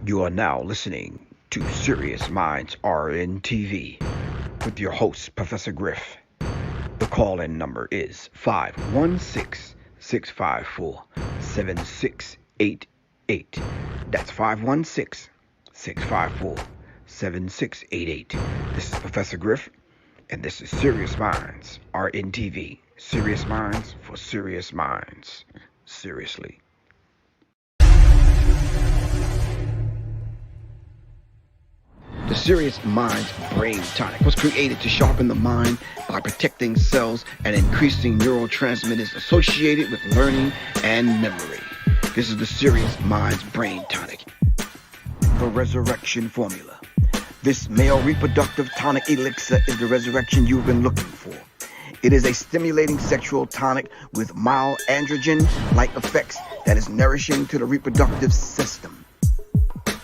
You are now listening to Serious Minds RNTV with your host, Professor Griff. The call-in number is 516-654-7688. That's 516-654-7688. This is Professor Griff, and this is Serious Minds RNTV. Serious Minds for Serious Minds. Seriously. The Serious Minds Brain Tonic was created to sharpen the mind by protecting cells and increasing neurotransmitters associated with learning and memory. This is the Serious Minds Brain Tonic. The Resurrection Formula. This male reproductive tonic elixir is the resurrection you've been looking for. It is a stimulating sexual tonic with mild androgen-like effects that is nourishing to the reproductive system.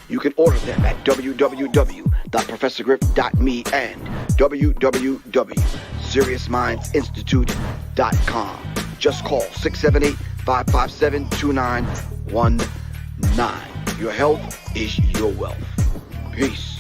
You can order them at www.professorgriff.me and www.seriousmindsinstitute.com. Just call 678-557-2919. Your health is your wealth. Peace.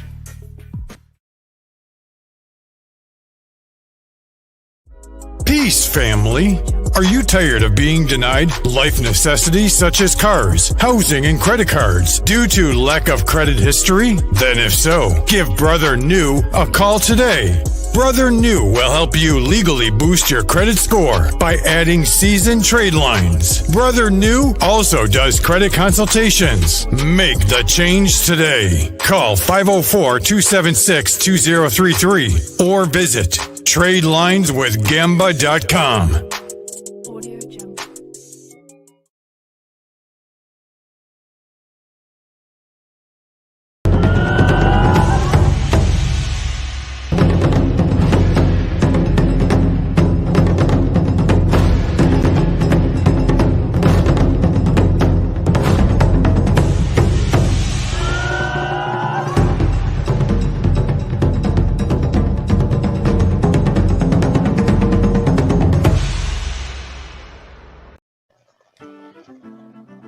Peace, family. Are you tired of being denied life necessities such as cars, housing, and credit cards due to lack of credit history? Then if so, give Brother New a call today. Brother New will help you legally boost your credit score by adding seasoned trade lines. Brother New also does credit consultations. Make the change today. Call 504-276-2033 or visit TradeLinesWithGamba.com.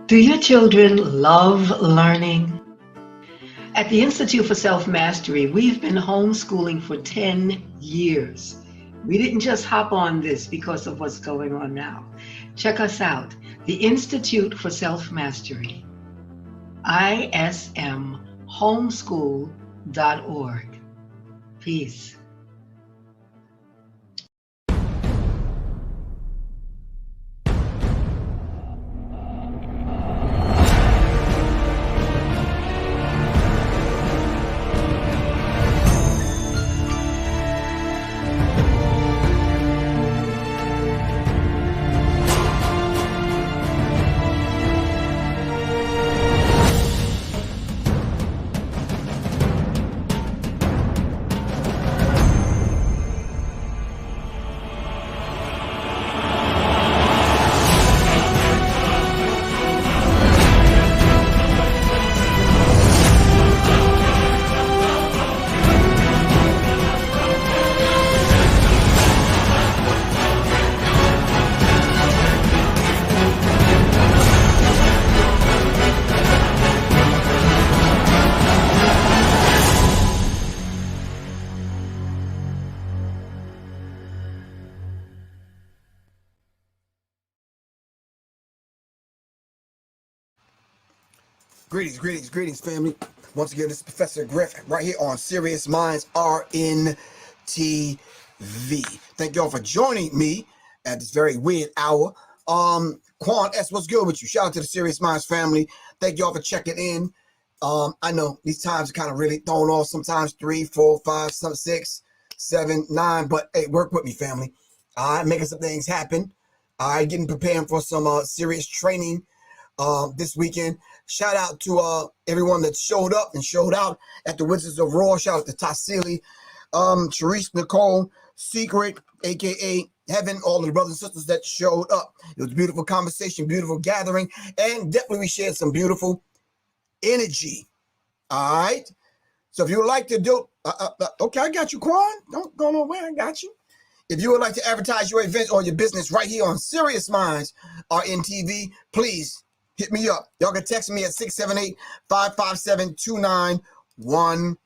Do your children love learning? At the Institute for Self-Mastery, we've been homeschooling for 10 years. We didn't just hop on this because of what's going on now. Check us out, the Institute for Self-Mastery, ismhomeschool.org. Peace. Greetings, family. Once again, this is Professor Griff right here on Serious Minds RNTV. Thank y'all for joining me at this very weird hour. Quan S, what's good with you? Shout out to the Serious Minds family. Thank y'all for checking in. I know these times are kind of really thrown off sometimes 3, 4, 5, some 6, 7, 9, but hey, work with me, family. All right, making some things happen. All right, getting prepared for some serious training this weekend. Shout out to everyone that showed up and showed out at the Wizards of Raw. Shout out to Tassili, Therese, Nicole, Secret, aka Heaven, all of the brothers and sisters that showed up. It was a beautiful conversation, beautiful gathering, and definitely we shared some beautiful energy. All right. So if you would like to do, okay, I got you, Quan. Don't go nowhere. I got you. If you would like to advertise your event or your business right here on Serious Minds RNTV, please hit me up. Y'all can text me at 678-557-2919.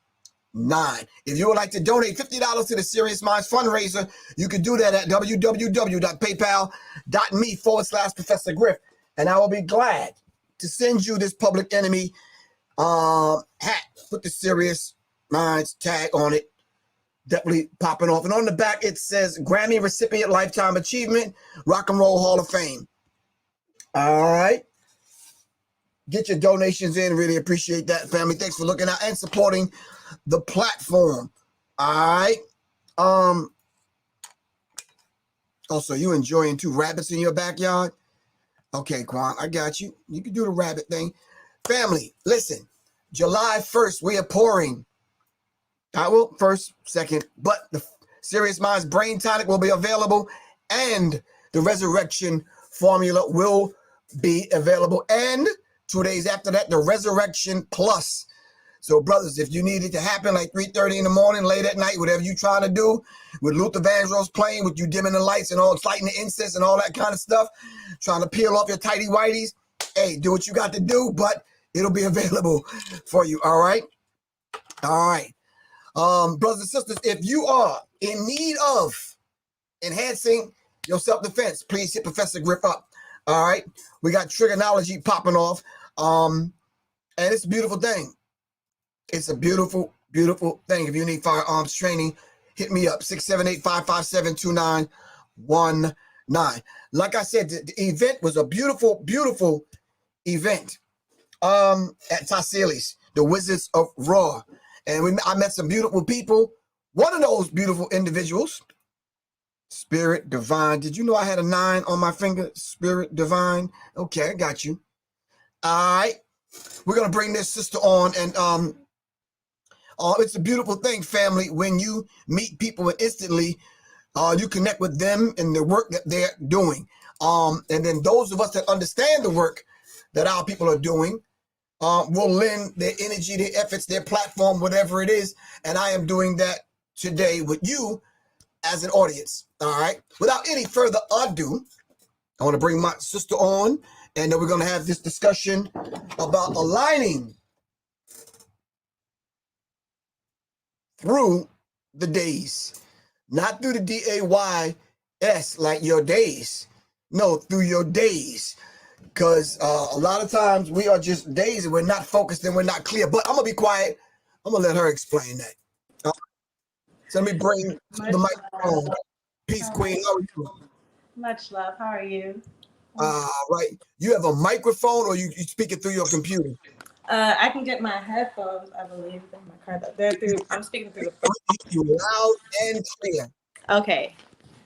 If you would like to donate $50 to the Serious Minds fundraiser, you can do that at www.paypal.me/Professor Griff. And I will be glad to send you this Public Enemy hat with the Serious Minds tag on it. Definitely popping off. And on the back, it says Grammy Recipient Lifetime Achievement, Rock and Roll Hall of Fame. All right. Get your donations in. Really appreciate that, family. Thanks for looking out and supporting the platform. All right. Also, you enjoying 2 rabbits in your backyard? Okay, Quan, I got you. You can do the rabbit thing. Family, listen. July 1st, we are pouring. Well, first, second, but the Serious Minds Brain Tonic will be available, and the Resurrection Formula will be available. And 2 days after that, the Resurrection Plus. So, brothers, if you need it to happen like 3:30 in the morning, late at night, whatever you're trying to do, with Luther Vandross playing, with you dimming the lights and all, lighting the incense and all that kind of stuff, trying to peel off your tighty whities, hey, do what you got to do, but it'll be available for you. All right? All right. Brothers and sisters, if you are in need of enhancing your self-defense, please hit Professor Griff up. All right. We got trigonology popping off. And it's a beautiful thing. It's a beautiful, beautiful thing. If you need firearms training, hit me up. 678-557-2919. Like I said, the event was a beautiful, beautiful event at Tassili's, the Wizards of Raw. And I met some beautiful people. One of those beautiful individuals, Spirit Divine. Did you know I had a 9 on my finger? Spirit Divine. Okay, I got you. All right. We're going to bring this sister on. And it's a beautiful thing, family, when you meet people and instantly you connect with them and the work that they're doing. And then those of us that understand the work that our people are doing, will lend their energy, their efforts, their platform, whatever it is. And I am doing that today with you as an audience. All right. Without any further ado, I want to bring my sister on, and then we're going to have this discussion about aligning through the days, not through the DAYS like your days. No, through your days. Because a lot of times we are just days and we're not focused and we're not clear. But I'm going to be quiet. I'm going to let her explain that. So let me bring the microphone. Peace, Queen. How are you? Much love. How are you? Right. You have a microphone, or you speaking through your computer? I can get my headphones, I believe, in my car. I'm speaking through the phone. You're loud and clear. Okay.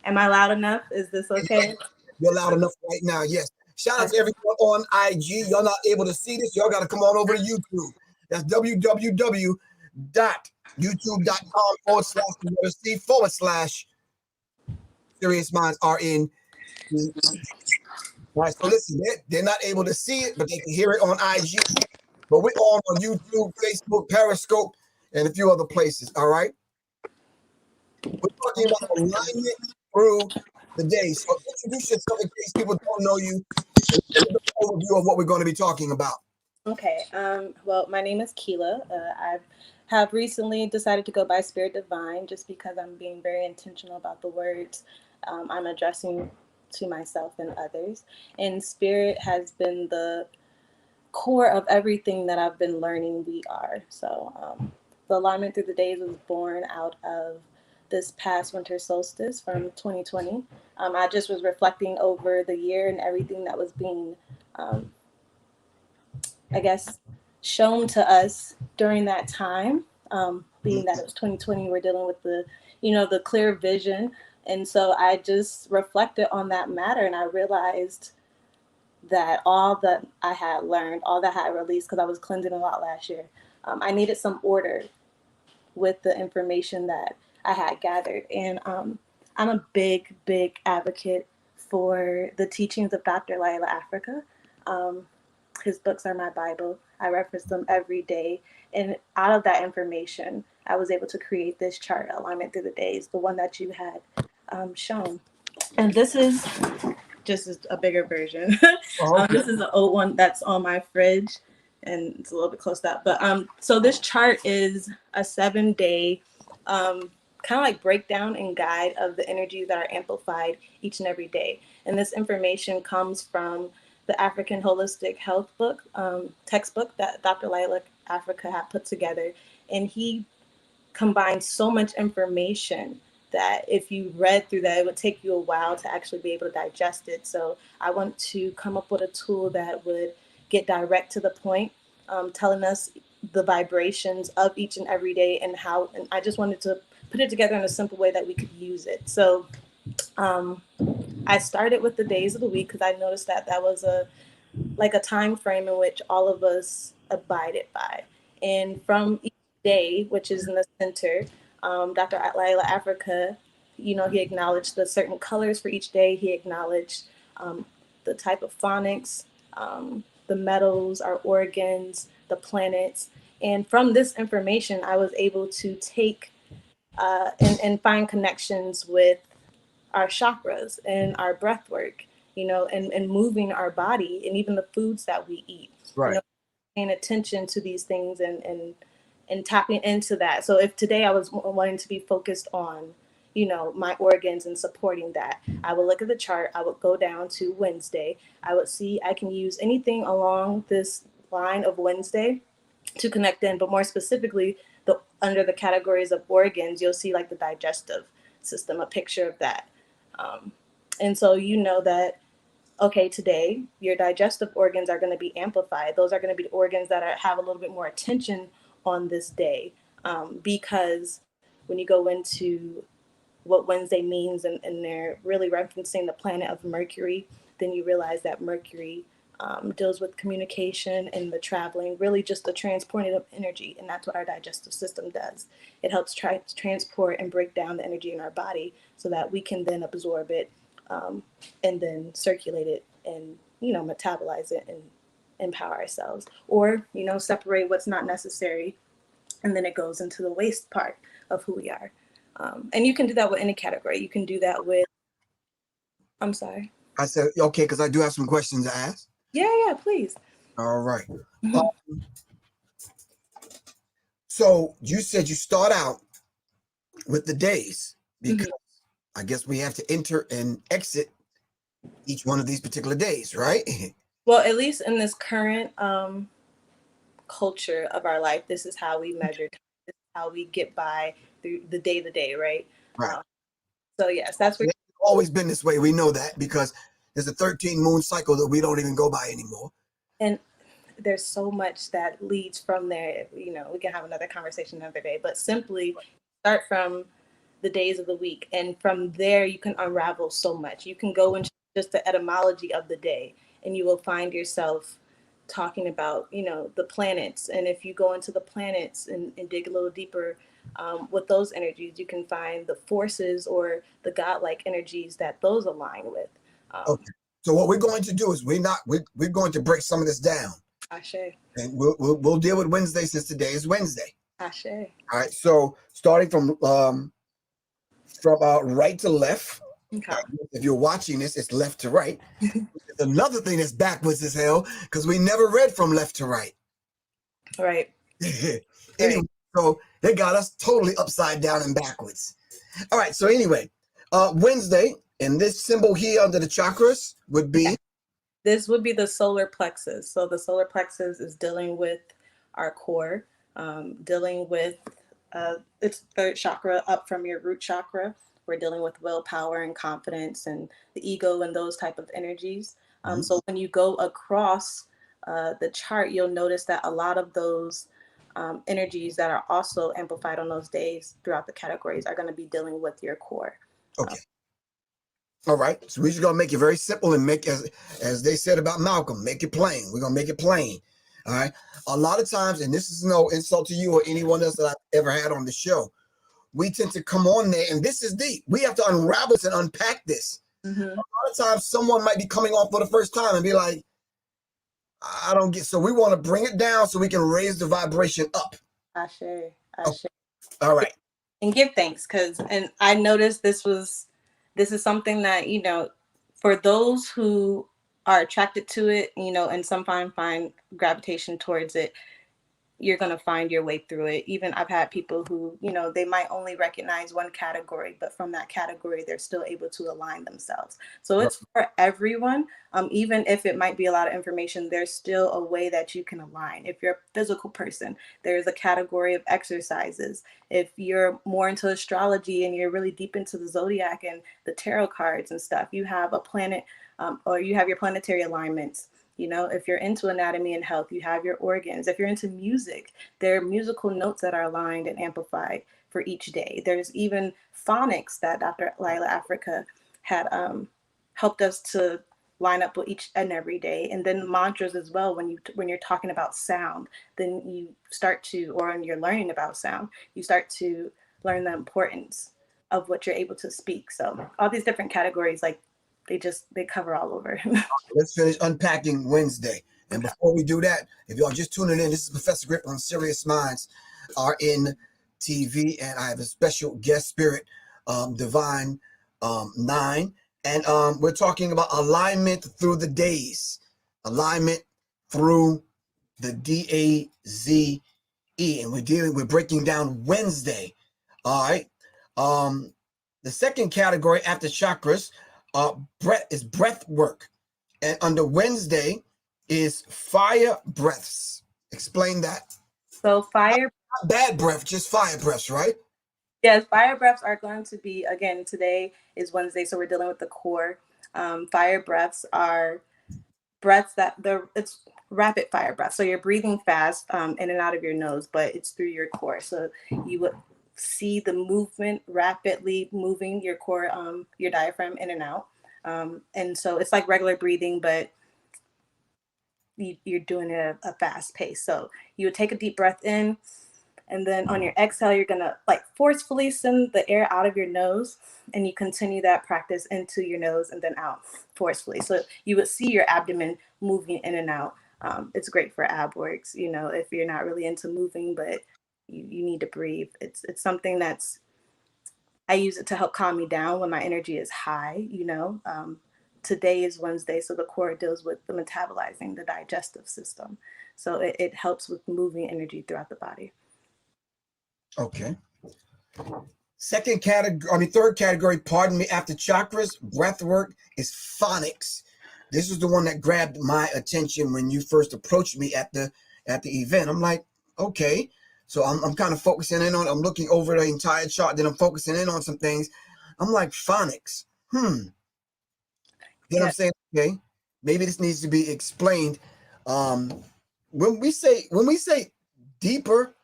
Am I loud enough? Is this okay? You're loud enough right now, yes. Shout out to everyone on IG. Y'all not able to see this, y'all got to come on over to YouTube. That's www.youtube.com/Serious Minds RN. All right, so listen, they're not able to see it, but they can hear it on IG. But we're on YouTube, Facebook, Periscope, and a few other places. All right. We're talking about alignment through the day. So introduce yourself in case people don't know you. An overview of what we're going to be talking about. Okay. Well, my name is Keela. I have recently decided to go by Spirit Divine just because I'm being very intentional about the words I'm addressing to myself and others. And Spirit has been the core of everything that I've been learning we are. So the alignment through the days was born out of this past winter solstice from 2020. I just was reflecting over the year and everything that was being, I guess, shown to us during that time. Being that it was 2020, we're dealing with the clear vision. And so I just reflected on that matter, and I realized that all that I had learned, all that I had released, because I was cleansing a lot last year, I needed some order with the information that I had gathered. And I'm a big, big advocate for the teachings of Dr. Llaila Afrika. His books are my Bible. I reference them every day. And out of that information, I was able to create this chart, Alignment Through the Days, the one that you had shown. And this is just as a bigger version. Oh, okay. This is an old one that's on my fridge, and it's a little bit close up. But so this chart is a 7-day kind of like breakdown and guide of the energies that are amplified each and every day. And this information comes from the African Holistic Health book, textbook that Dr. Lilac Africa had put together. And he combined so much information that if you read through that, it would take you a while to actually be able to digest it. So I want to come up with a tool that would get direct to the point, telling us the vibrations of each and every day and how, and I just wanted to put it together in a simple way that we could use it. So I started with the days of the week because I noticed that that was a time frame in which all of us abided by. And from each day, which is in the center, Dr. Laila Africa, he acknowledged the certain colors for each day. He acknowledged the type of phonics, the metals, our organs, the planets. And from this information, I was able to take and find connections with our chakras and our breath work, and moving our body and even the foods that we eat. Right. Paying attention to these things and tapping into that. So if today I was wanting to be focused on, my organs and supporting that, I would look at the chart. I would go down to Wednesday. I would see I can use anything along this line of Wednesday to connect in, but more specifically, under the categories of organs, you'll see like the digestive system, a picture of that. And so that, okay, today your digestive organs are going to be amplified. Those are going to be organs that have a little bit more attention on this day, because when you go into what Wednesday means, and they're really referencing the planet of Mercury, then you realize that Mercury deals with communication and the traveling, really just the transporting of energy. And that's what our digestive system does. It helps try to transport and break down the energy in our body so that we can then absorb it, and then circulate it and, metabolize it and empower ourselves, or, separate what's not necessary. And then it goes into the waste part of who we are. And you can do that with any category. You can do that with, I'm sorry. I said, okay, because I do have some questions to ask. Yeah, please. All right. So you said you start out with the days because I guess we have to enter and exit each one of these particular days, right? Well, at least in this current culture of our life, this is how we measure time. This is how we get by through the day to day, right? Right. So yes, that's what. It's always been this way. We know that because there's a 13 moon cycle that we don't even go by anymore. And there's so much that leads from there. We can have another conversation another day, but simply start from the days of the week. And from there, you can unravel so much. You can go into just the etymology of the day, and you will find yourself talking about, the planets. And if you go into the planets and dig a little deeper with those energies, you can find the forces or the godlike energies that those align with. Okay. So what we're going to do is we're going to break some of this down. Ashe. And we'll deal with Wednesday since today is Wednesday. Ashe. All right. So starting from right to left. Okay. If you're watching this, it's left to right. Another thing that's backwards as hell because we never read from left to right. Right. Anyway, so they got us totally upside down and backwards. All right. So anyway, Wednesday, and this symbol here under the chakras would be? This would be the solar plexus. So the solar plexus is dealing with our core, dealing with its third chakra up from your root chakra. We're dealing with willpower and confidence and the ego and those type of energies. So when you go across the chart, you'll notice that a lot of those energies that are also amplified on those days throughout the categories are going to be dealing with your core. Okay. All right. So we're just going to make it very simple and make, as they said about Malcolm, make it plain. We're going to make it plain. All right. A lot of times, and this is no insult to you or anyone else that I've ever had on the show, we tend to come on there, and this is deep. We have to unravel this and unpack this. A lot of times someone might be coming on for the first time and be like, I don't get, so we want to bring it down so we can raise the vibration up. Ashe. Okay. All right. And give thanks, and I noticed this is something that, for those who are attracted to it, you know, and some find gravitation towards it, you're going to find your way through it. Even I've had people who, you know, they might only recognize one category, but from that category, they're still able to align themselves. So it's for everyone. Even if it might be a lot of information, there's still a way that you can align. If you're a physical person, there's a category of exercises. If you're more into astrology and you're really deep into the zodiac and the tarot cards and stuff, you have a planet or you have your planetary alignments. You know, if you're into anatomy and health, you have your organs. If you're into music, there are musical notes that are aligned and amplified for each day. There's even phonics that Dr. Lila Africa had helped us to line up with each and every day. And then mantras as well. When you're talking about sound, then you start to, or when you're learning about sound, you start to learn the importance of what you're able to speak. So all these different categories, like they cover all over. Let's finish Unpacking Wednesday. And before we do that, if y'all just tuning in, this is Professor Griff on Serious Minds are in TV, and I have a special guest spirit, Divine 9. And we're talking about alignment through the DAZE. Alignment through the DAZE. And we're breaking down Wednesday. All right. The second category after chakras is breath work. And under Wednesday is fire breaths. Explain that. So fire, Not bad breath, just fire breaths, right? yes, fire breaths are going to be, again, today is Wednesday, so we're dealing with the core. Fire breaths are breaths it's rapid fire breath. So you're breathing fast in and out of your nose, but it's through your core. So you would see the movement rapidly moving your core, your diaphragm in and out. And so it's like regular breathing, but you're doing it at a fast pace. So you would take a deep breath in, and then on your exhale, you're gonna like forcefully send the air out of your nose, and you continue that practice into your nose and then out forcefully. So you would see your abdomen moving in and out. It's great for ab works, you know, if you're not really into moving, but you need to breathe. It's something I use it to help calm me down when my energy is high, you know. Today is Wednesday, so the core deals with the metabolizing, the digestive system. So it helps with moving energy throughout the body. Okay. Third category, pardon me, after chakras, breath work is phonics. This is the one that grabbed my attention when you first approached me at the event. I'm like, okay. So I'm kind of focusing in on, I'm looking over the entire chart, then I'm focusing in on some things. I'm like, phonics. Then I'm saying, okay, maybe this needs to be explained. When we say deeper,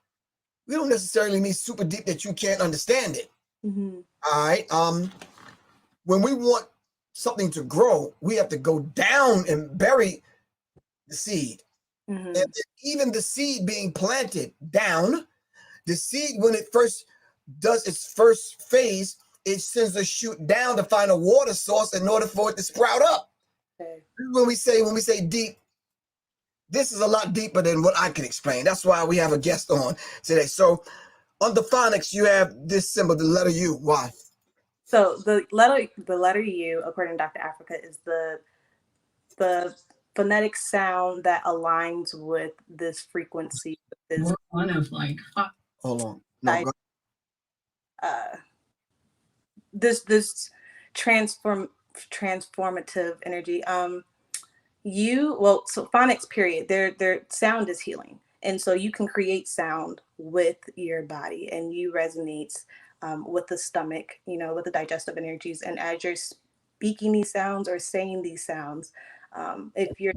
we don't necessarily mean super deep that you can't understand it. Mm-hmm. All right. When we want something to grow, we have to go down and bury the seed. Mm-hmm. And even the seed being planted down, the seed, when it first does its first phase, it sends a shoot down to find a water source in order for it to sprout up. Okay. When we say deep, this is a lot deeper than what I can explain. That's why we have a guest on today. So on the phonics, you have this symbol, the letter U. Why? So the letter U, according to Dr. Africa, is the phonetic sound that aligns with this frequency. We're one of like five. Hold on. No, this transformative energy. So phonics, period. Their sound is healing, and so you can create sound with your body, and you resonates with the stomach, you know, with the digestive energies. And as you're speaking these sounds or saying these sounds, if you're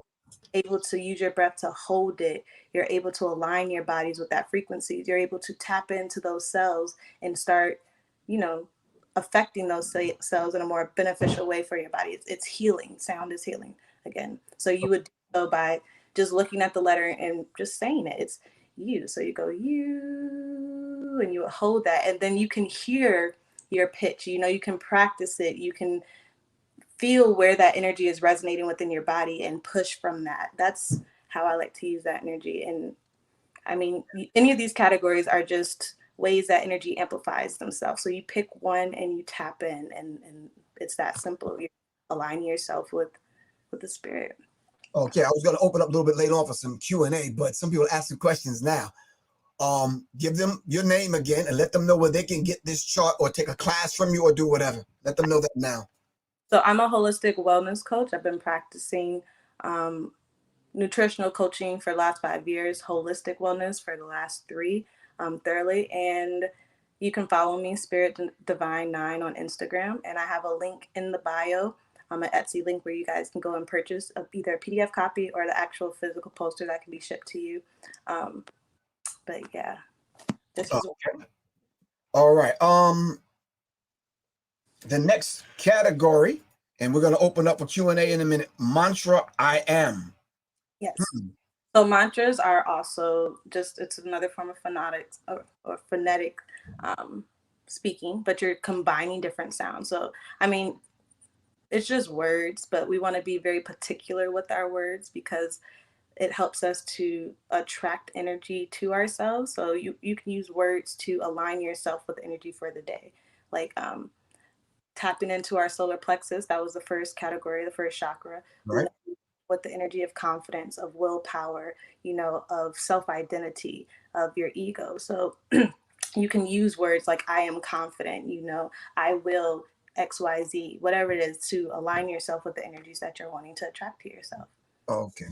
able to use your breath to hold it, you're able to align your bodies with that frequency. You're able to tap into those cells and start, you know, affecting those cells in a more beneficial way for your body. It's healing. Sound is healing again. So you would do so by just looking at the letter and just saying it. It's you. So you go you, and you would hold that, and then you can hear your pitch. You know, you can practice it. You can feel where that energy is resonating within your body and push from that. That's how I like to use that energy. And I mean, any of these categories are just ways that energy amplifies themselves. So you pick one and you tap in, and it's that simple. aligning yourself with the spirit. Okay, I was going to open up a little bit later on for some Q&A, but some people are asking questions now. Give them your name again and let them know where they can get this chart or take a class from you or do whatever. Let them know that now. So I'm a holistic wellness coach. I've been practicing nutritional coaching for the last 5 years, holistic wellness for the last 3, thoroughly. And you can follow me, Spirit Divine 9 on Instagram. And I have a link in the bio, an Etsy link where you guys can go and purchase either a PDF copy or the actual physical poster that can be shipped to you. But yeah, this is okay. All right. The next category, and we're going to open up for Q&A in a minute. Mantra I am. Yes. So mantras are also it's another form of phonetics or phonetic speaking, but you're combining different sounds. So, I mean, it's just words, but we want to be very particular with our words because it helps us to attract energy to ourselves. So you can use words to align yourself with energy for the day. Like tapping into our solar plexus, that was the first category, the first chakra. Right. With the energy of confidence, of willpower, of self-identity, of your ego. So you can use words like I am confident, I will XYZ, whatever it is, to align yourself with the energies that you're wanting to attract to yourself. Okay,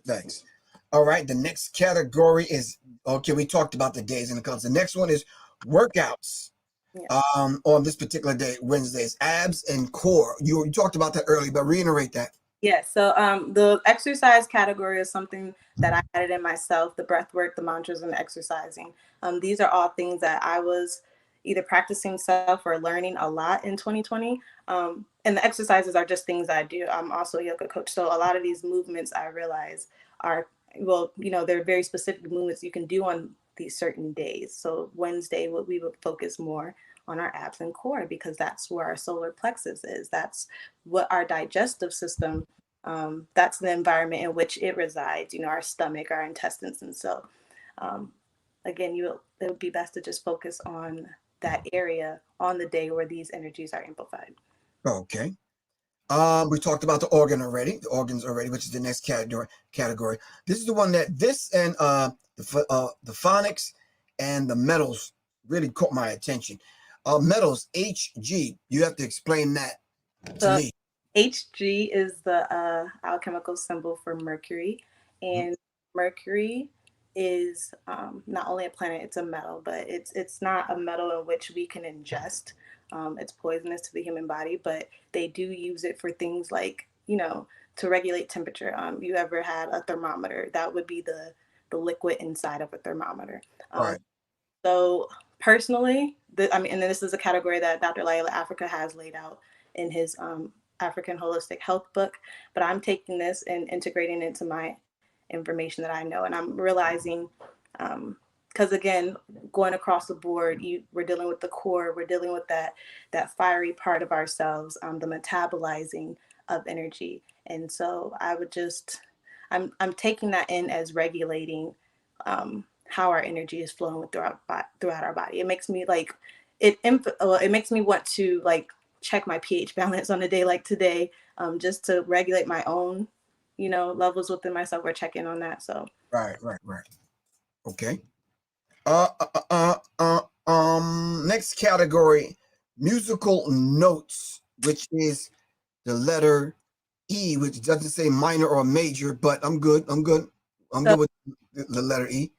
thanks. All right, the next category is, okay, we talked about the days and the colors. The next one is workouts. Yeah. On this particular day, Wednesdays, abs and core. You talked about that earlier, but reiterate that. Yes. So the exercise category is something that I added in myself, the breath work, the mantras, and the exercising. These are all things that I was either practicing self or learning a lot in 2020. And the exercises are just things I do. I'm also a yoga coach. So a lot of these movements I realize are, they're very specific movements you can do on these certain days. So Wednesday, we would focus more on our abs and core because that's where our solar plexus is. That's what our digestive system, that's the environment in which it resides, our stomach, our intestines. And so again, it would be best to just focus on that area on the day where these energies are amplified. Okay. We talked about the organs already, which is the next category. This is the one that the phonics and the metals really caught my attention. Metals, Hg, you have to explain that to me. Hg is the alchemical symbol for Mercury, and Mercury is not only a planet, it's a metal, but it's not a metal in which we can ingest. It's poisonous to the human body, but they do use it for things like, to regulate temperature. You ever had a thermometer? That would be the liquid inside of a thermometer. Right. So personally, and this is a category that Dr. Laila Africa has laid out in his African Holistic Health book, but I'm taking this and integrating it into my information that I know. And I'm realizing, because again, going across the board, we're dealing with the core, we're dealing with that fiery part of ourselves, the metabolizing of energy. And so I'm taking that in as regulating how our energy is flowing throughout our body. It makes me it makes me want to check my pH balance on a day like today, just to regulate my own, levels within myself, or check in on that. So Right. Okay. Next category, musical notes, which is the letter E, which doesn't say minor or major, but I'm good with the letter E.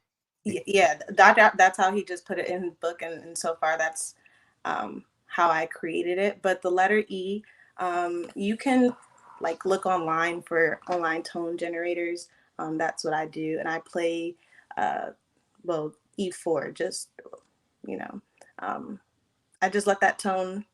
Yeah, that's how he just put it in his book, and so far that's how I created it. But the letter E, you can look online for online tone generators. That's what I do, and I play E4. Just I just let that tone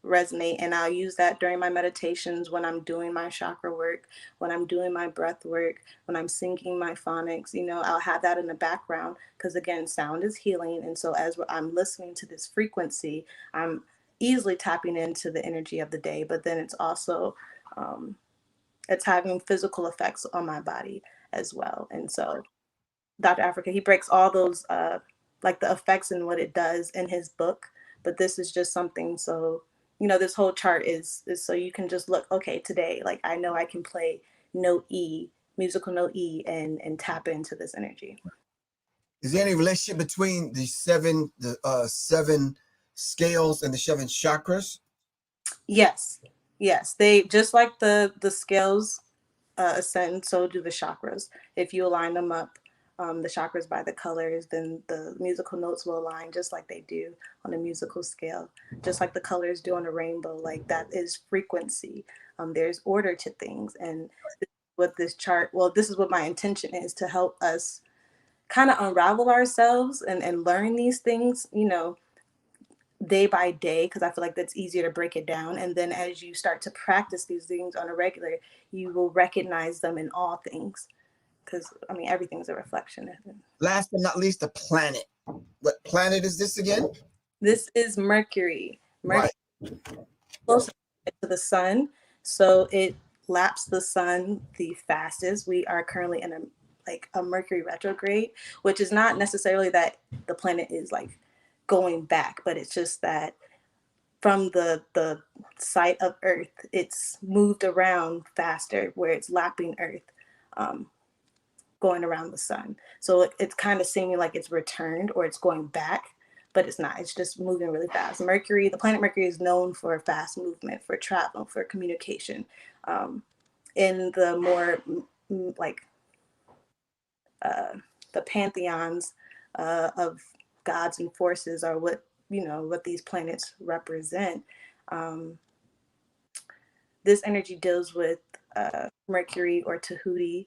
resonate, and I'll use that during my meditations, when I'm doing my chakra work, when I'm doing my breath work, when I'm singing my phonics. I'll have that in the background because again, sound is healing, and so as I'm listening to this frequency, I'm easily tapping into the energy of the day, but then it's also it's having physical effects on my body as well. And so Dr. Africa, he breaks all those the effects and what it does in his book, but this is just something so this whole chart is so you can just look, okay, today, like I know I can play note E, musical note E, and tap into this energy. Is there any relationship between the seven scales and the seven chakras? Yes. They just like the scales ascend, so do the chakras. If you align them up, the chakras by the colors, then the musical notes will align just like they do on a musical scale, just like the colors do on a rainbow. Like that is frequency. There's order to things, and what this chart, well, this is what my intention is, to help us kind of unravel ourselves and learn these things, day by day, because I feel like that's easier to break it down. And then as you start to practice these things on a regular, you will recognize them in all things. Because everything's a reflection. Last but not least, the planet. What planet is this again? This is Mercury. Right. Closer to the sun, so it laps the sun the fastest. We are currently in a Mercury retrograde, which is not necessarily that the planet is like going back, but it's just that from the site of Earth, it's moved around faster, where it's lapping Earth, going around the sun. So it's kind of seeming like it's returned or it's going back, but it's not. It's just moving really fast. Mercury, the planet Mercury, is known for fast movement, for travel, for communication. In the more the pantheons of gods and forces are what these planets represent. This energy deals with Mercury or Tahuti,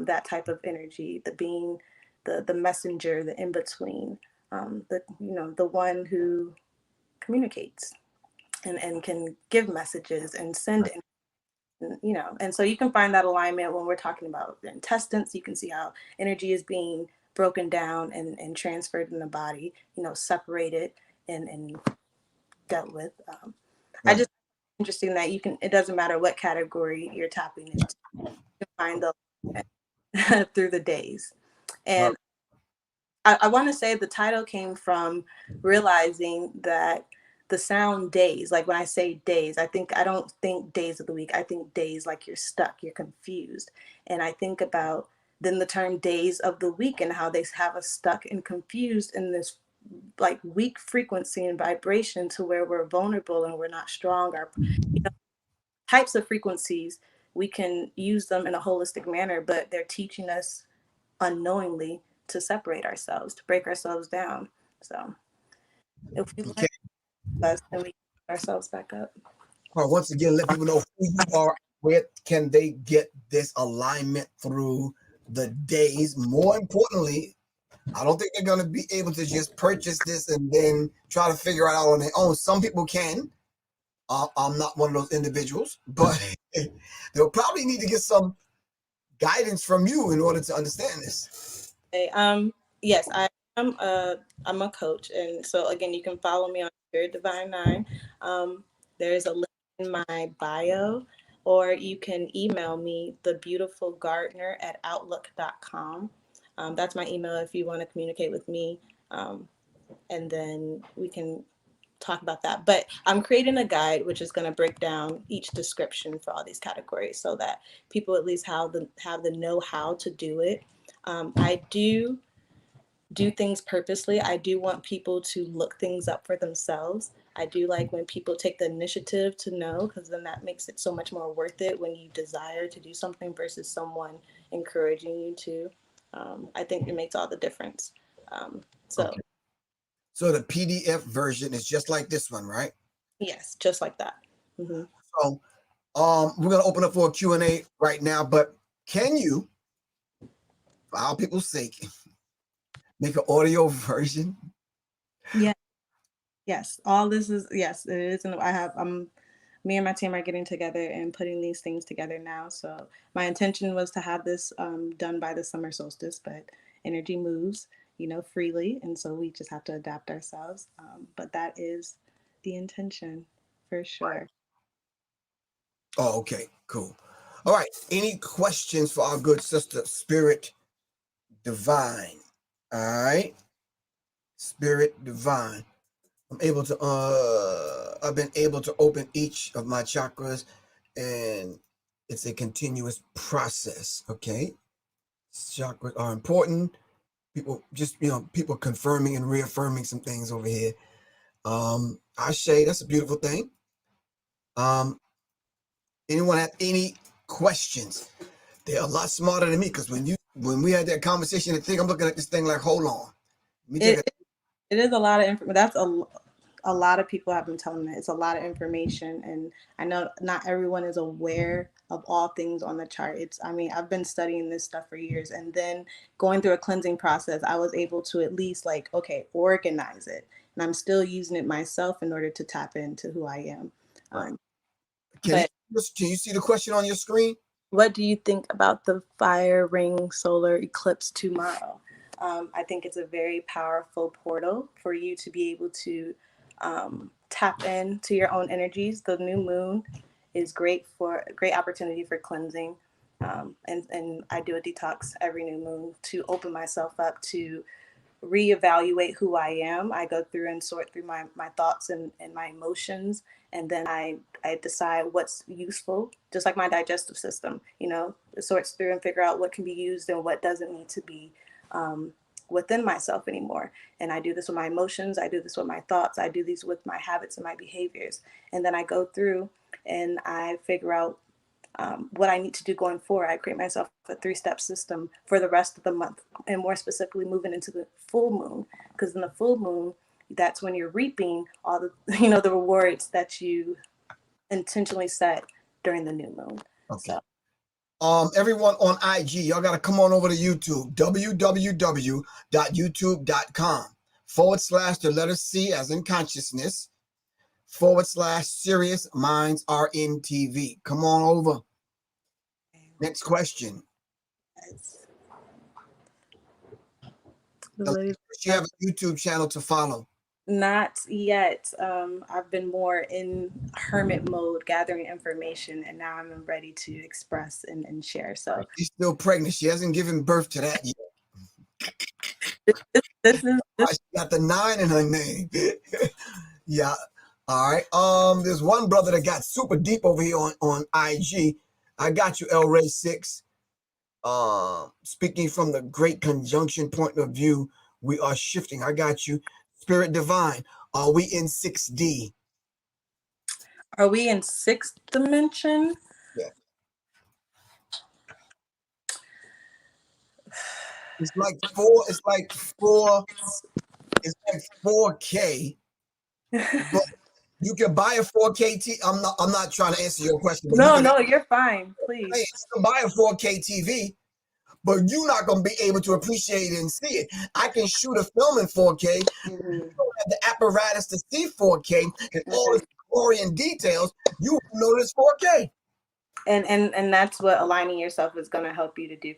that type of energy, the being, the messenger, the in-between, the one who communicates and can give messages and send, and so you can find that alignment when we're talking about the intestines. You can see how energy is being broken down and transferred in the body, separated and dealt with. I just interesting that it doesn't matter what category you're tapping into, you can find the through the days. And I want to say the title came from realizing that the sound days, like when I say days, I don't think days of the week. I think days like you're stuck, you're confused. And I think about then the term days of the week and how they have us stuck and confused in this like weak frequency and vibration, to where we're vulnerable and we're not strong. Our types of frequencies, we can use them in a holistic manner, but they're teaching us unknowingly to separate ourselves, to break ourselves down. So if we learn us, then we get ourselves back up. Well, once again, let people know who you are. Where can they get this alignment through the days? More importantly, I don't think they're going to be able to just purchase this and then try to figure it out on their own. Some people can. I'm not one of those individuals, but they'll probably need to get some guidance from you in order to understand this. Okay, yes, I'm a coach, and so again, you can follow me on Spirit Divine 9. There's a link in my bio, or you can email me, thebeautifulgardener@outlook.com. That's my email if you want to communicate with me, and then we can talk about that. But I'm creating a guide which is going to break down each description for all these categories, so that people at least have the know-how to do it. I do things purposely. I do want people to look things up for themselves. I do like when people take the initiative to know, because then that makes it so much more worth it when you desire to do something versus someone encouraging you to. I think it makes all the difference. Okay. So the PDF version is just like this one, right? Yes, just like that. Mm-hmm. So we're going to open up for a Q&A right now, but can you, for our people's sake, make an audio version? Yeah. Yes. All this is, yes, it is. And me and my team are getting together and putting these things together now. So my intention was to have this done by the summer solstice, but energy moves, freely. And so we just have to adapt ourselves. But that is the intention for sure. Oh, okay, cool. All right. Any questions for our good sister, Spirit Divine? All right. Spirit Divine. I've been able to open each of my chakras, and it's a continuous process. Okay. Chakras are important. People just, people confirming and reaffirming some things over here. Ashe, that's a beautiful thing. Anyone have any questions? They're a lot smarter than me, because when we had that conversation, I think I'm looking at this thing like, hold on. It is a lot of information. That's a lot of people have been telling me it's a lot of information, and I know not everyone is aware of all things on the chart. I've been studying this stuff for years, and then going through a cleansing process, I was able to at least organize it, and I'm still using it myself in order to tap into who I am. Can you see the question on your screen? What do you think about the fire ring solar eclipse tomorrow? I think it's a very powerful portal for you to be able to tap into your own energies. The new moon is great opportunity for cleansing. And I do a detox every new moon to open myself up to reevaluate who I am. I go through and sort through my thoughts and my emotions, and then I decide what's useful, just like my digestive system, it sorts through and figure out what can be used and what doesn't need to be within myself anymore. And I do this with my emotions, I do this with my thoughts, I do these with my habits and my behaviors. And then I go through and I figure out what I need to do going forward. I create myself a 3-step system for the rest of the month, and more specifically moving into the full moon, because in the full moon, that's when you're reaping all the the rewards that you intentionally set during the new moon. Okay. So. Everyone on IG, y'all got to come on over to YouTube, www.youtube.com/the letter C as in consciousness /Serious Minds RNTV. Come on over. Next question. You have a YouTube channel to follow? Not yet. I've been more in hermit mode, gathering information, and now I'm ready to express and share. So she's still pregnant. She hasn't given birth to that yet. She got the 9 in her name. Yeah. All right. There's one brother that got super deep over here on IG. I got you, El Ray 6. Speaking from the great conjunction point of view, we are shifting. I got you. Spirit Divine, are we in 6D? Are we in 6th dimension? Yeah. It's like 4K. But you can buy a 4K TV. I'm not trying to answer your question. But no, you're fine. Please. You can buy a 4K TV, but you're not going to be able to appreciate it and see it. I can shoot a film in 4K. You don't have the apparatus to see 4K and all its glory and details. You will know it's 4K. And that's what aligning yourself is going to help you to do.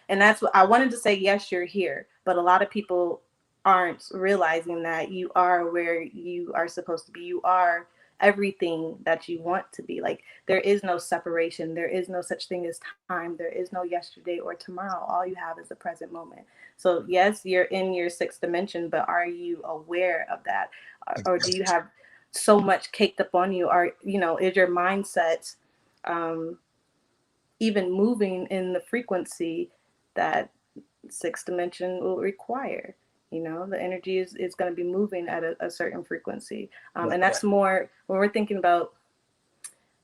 And that's what I wanted to say. Yes, you're here, but a lot of people aren't realizing that you are where you are supposed to be. You are everything that you want to be. Like, there is no separation. There is no such thing as time. There is no yesterday or tomorrow. All you have is the present moment. So yes, you're in your 6th dimension, but are you aware of that? Or do you have so much caked up on you? Or, is your mindset even moving in the frequency that 6th dimension will require? The energy is going to be moving at a certain frequency. And that's more when I think about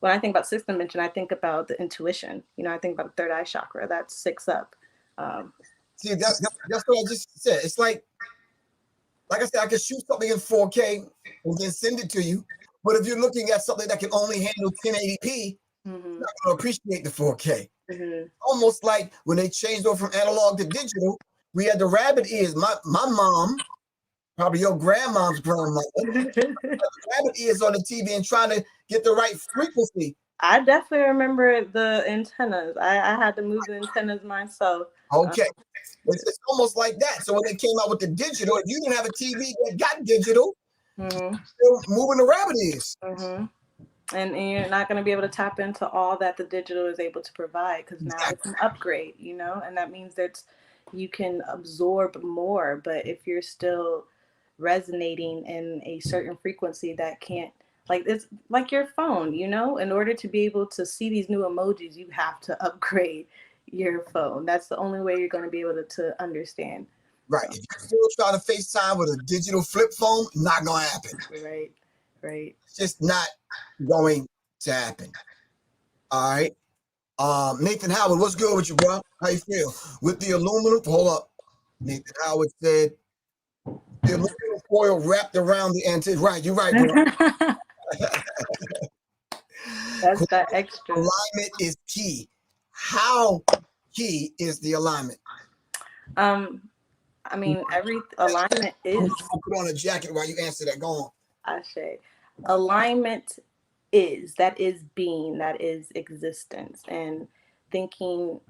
6th dimension, I think about the intuition. I think about the 3rd eye chakra. That's 6 up. See, that's what I just said. It's like I said, I can shoot something in 4K and then send it to you. But if you're looking at something that can only handle 1080p, you're not going to appreciate the 4K. Almost like when they changed over from analog to digital, we had the rabbit ears. My mom, probably your grandma's grandmother, had the rabbit ears on the TV and trying to get the right frequency. I definitely remember the antennas. I had to move the antennas myself. Okay. It's almost like that. So when they came out with the digital, if you didn't have a TV that got digital, still moving the rabbit ears. And you're not going to be able to tap into all that the digital is able to provide, because now it's an upgrade, and that means that you can absorb more. But if you're still resonating in a certain frequency that can't, like, it's like your phone, you know, in order to be able to see these new emojis, you have to upgrade your phone. That's the only way you're going to be able to understand. Right. If you're still trying to FaceTime with a digital flip phone, not going to happen. Right. It's just not going to happen. All right. Nathan Howard, what's good with you, bro? How you feel? With the aluminum, hold up. Nathan Howard said, the aluminum foil wrapped around the antenna. Right, you're right, bro. That's that extra. Alignment is key. How key is the alignment? I mean, every alignment is. I'll put on a jacket while you answer that. Go on. I say, alignment is, that is being, that is existence, and thinking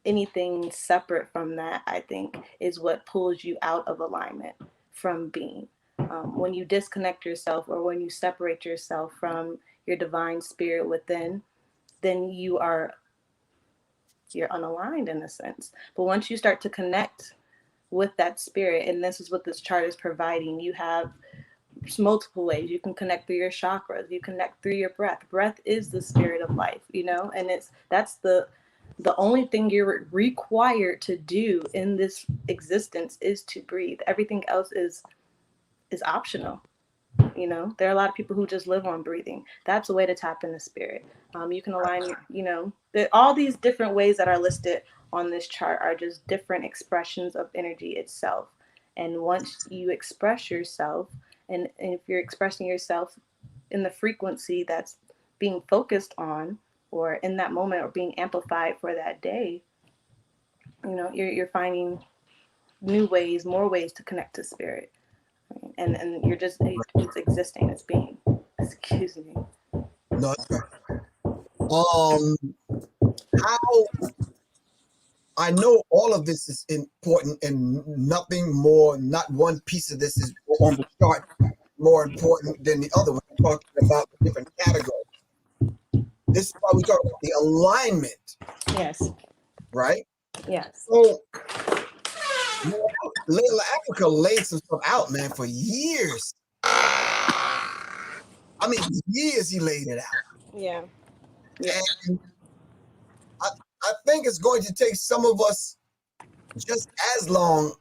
anything separate from that, I think, is what pulls you out of alignment from being. When you disconnect yourself, or when you separate yourself from your divine spirit within, then you're unaligned in a sense. But once you start to connect with that spirit, and this is what this chart is providing, you have multiple ways. You can connect through your chakras, you connect through your breath. Breath is the spirit of life, you know, and that's the only thing you're required to do in this existence is to breathe. Everything else is optional. You know, there are a lot of people who just live on breathing. That's a way to tap into spirit. You can align, you know, all these different ways that are listed on this chart are just different expressions of energy itself. And once you express yourself, and if you're expressing yourself in the frequency that's being focused on, or in that moment, or being amplified for that day, you know, you're finding new ways, more ways to connect to spirit. And you're just, it's existing, it's being. Excuse me. No, that's right. How, I know all of this is important, and nothing more, not one piece of this is on the chart more important than the other. We're talking about different categories. This is why we talk about the alignment. Yes. Right? Yes. So, Layla Africa laid some stuff out, man, for years. I mean, years he laid it out. Yeah. And I think it's going to take some of us just as long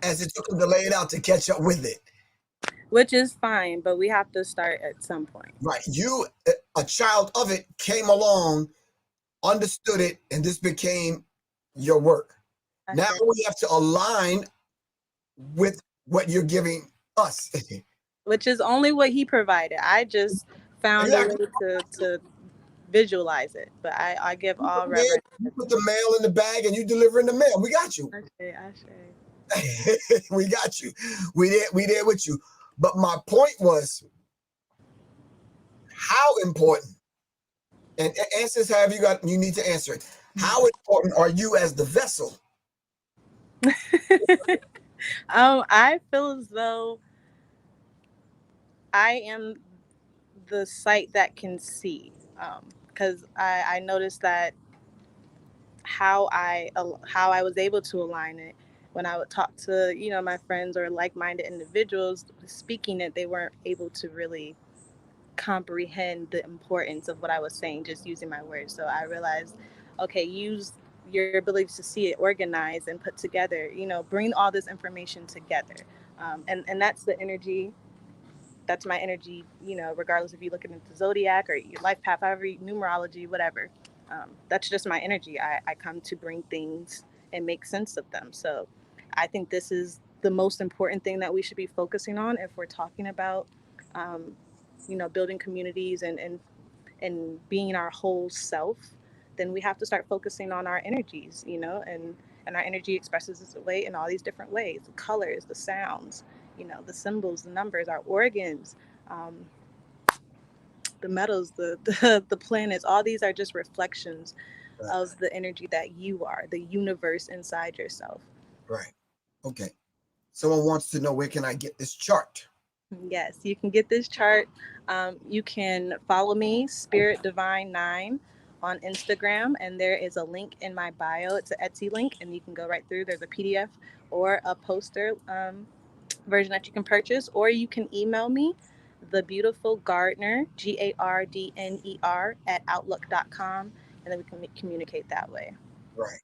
as it took him to lay it out to catch up with it. Which is fine, but we have to start at some point. Right. You, a child of it, came along, understood it, and this became your work. Now we have to align with what you're giving us. Which is only what he provided. I just found a way to visualize it. But I give all reverence. You put the mail in the bag and you deliver in the mail. We got you. We got you. We there with you. But my point was, how important, and answers however you need to answer it. How important are you as the vessel? I feel as though I am the sight that can see, because I noticed that how I was able to align it when I would talk to, you know, my friends or like-minded individuals speaking it, they weren't able to really comprehend the importance of what I was saying just using my words. So I realized, okay, use your ability to see it, organize and put together, you know, bring all this information together. And that's the energy. That's my energy, you know, regardless if you look at the zodiac or your life path, however, numerology, whatever. That's just my energy. I come to bring things and make sense of them. So I think this is the most important thing that we should be focusing on if we're talking about, you know, building communities and being our whole self. Then we have to start focusing on our energies, you know, and our energy expresses its way in all these different ways: the colors, the sounds, you know, the symbols, the numbers, our organs, the metals, the planets. All these are just reflections of the energy that you are, the universe inside yourself. Right. Okay. Someone wants to know, where can I get this chart? Yes, you can get this chart. You can follow me, Spirit Divine 9, on Instagram, and there is a link in my bio. It's an Etsy link, and you can go right through. There's a PDF or a poster version that you can purchase, or you can email me, the beautiful Gardner, Gardner at outlook.com, and then we can communicate that way. Right.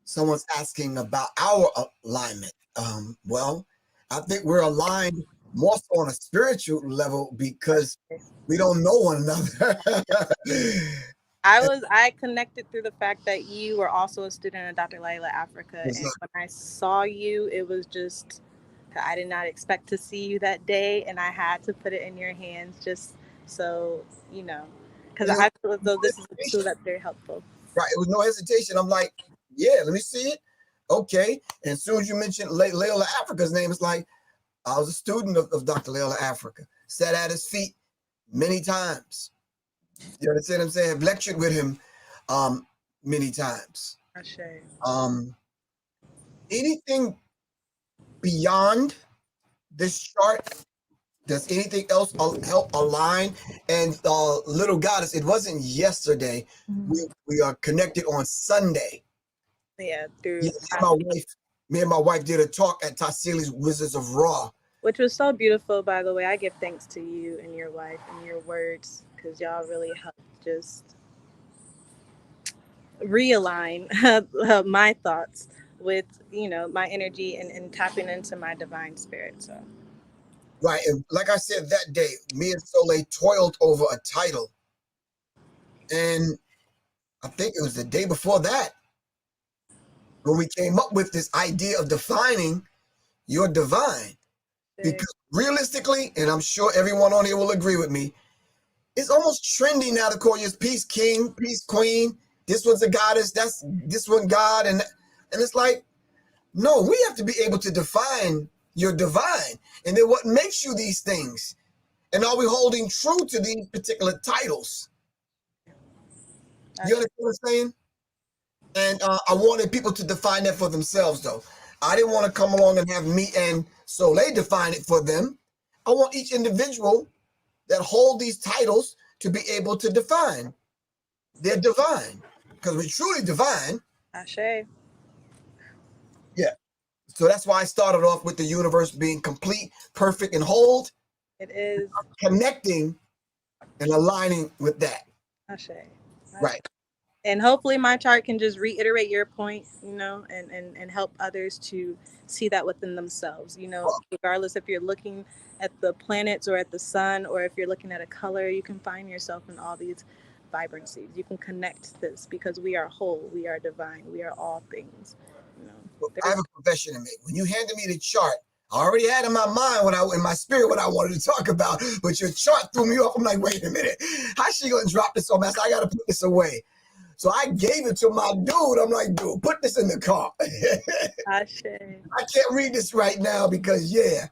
Someone's asking about our alignment. Well, I think we're aligned more so on a spiritual level because we don't know one another. I connected through the fact that you were also a student of Dr. Layla Africa, and when I saw you, it was just, I did not expect to see you that day, and I had to put it in your hands just so you know, because I feel as though this is a tool that's very helpful. Right, it was no hesitation. I'm like, yeah, let me see it. Okay, and as soon as you mentioned Layla Africa's name, it's like I was a student of Dr. Layla Africa, sat at his feet many times. You understand what I'm saying? I've lectured with him many times. Anything beyond this chart, does anything else help align? And little goddess, it wasn't yesterday. We are connected on Sunday. Yeah, through me and my wife did a talk at Tassili's Wizards of Raw, which was so beautiful, by the way. I give thanks to you and your wife and your words, because y'all really helped just realign my thoughts with, my energy and tapping into my divine spirit. So right, and like I said, that day me and Soleil toiled over a title, and I think it was the day before that when we came up with this idea of defining your divine. Because realistically, and I'm sure everyone on here will agree with me, it's almost trendy now to call you peace king, peace queen. This one's a goddess, that's this one God, and it's like, no, we have to be able to define your divine, and then what makes you these things, and are we holding true to these particular titles? You understand what I'm saying? And I wanted people to define that for themselves, though. I didn't want to come along and have me and Soleil define it for them. I want each individual that hold these titles to be able to define their divine, because we're truly divine. Ashe. Yeah. So that's why I started off with the universe being complete, perfect, and whole. It is. Connecting and aligning with that. Ashe. Right. And hopefully my chart can just reiterate your point, and help others to see that within themselves, regardless if you're looking at the planets or at the sun, or if you're looking at a color, you can find yourself in all these vibrancies. You can connect this because we are whole, we are divine, we are all things. I have a confession to make. When you handed me the chart, I already had in my mind in my spirit what I wanted to talk about, but your chart threw me off. I'm like, wait a minute, how's she gonna drop this on me? I gotta put this away. So I gave it to my dude. I'm like, dude, put this in the car. I can't read this right now because, yeah,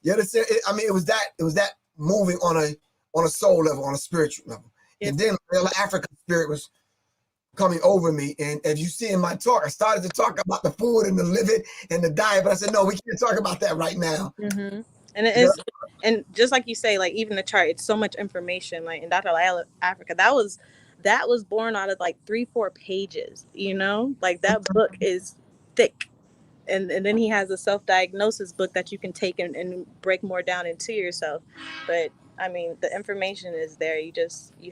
you understand? It was that moving on a soul level, on a spiritual level. Yes. And then the African spirit was coming over me. And as you see in my talk, I started to talk about the food and the living and the diet, but I said, no, we can't talk about that right now. Mm-hmm. And it is, and just like you say, like even the chart, it's so much information. Like in Dr. Layla Africa, that was born out of like 3-4 pages, like that book is thick. And then he has a self-diagnosis book that you can take and break more down into yourself. But the information is there. You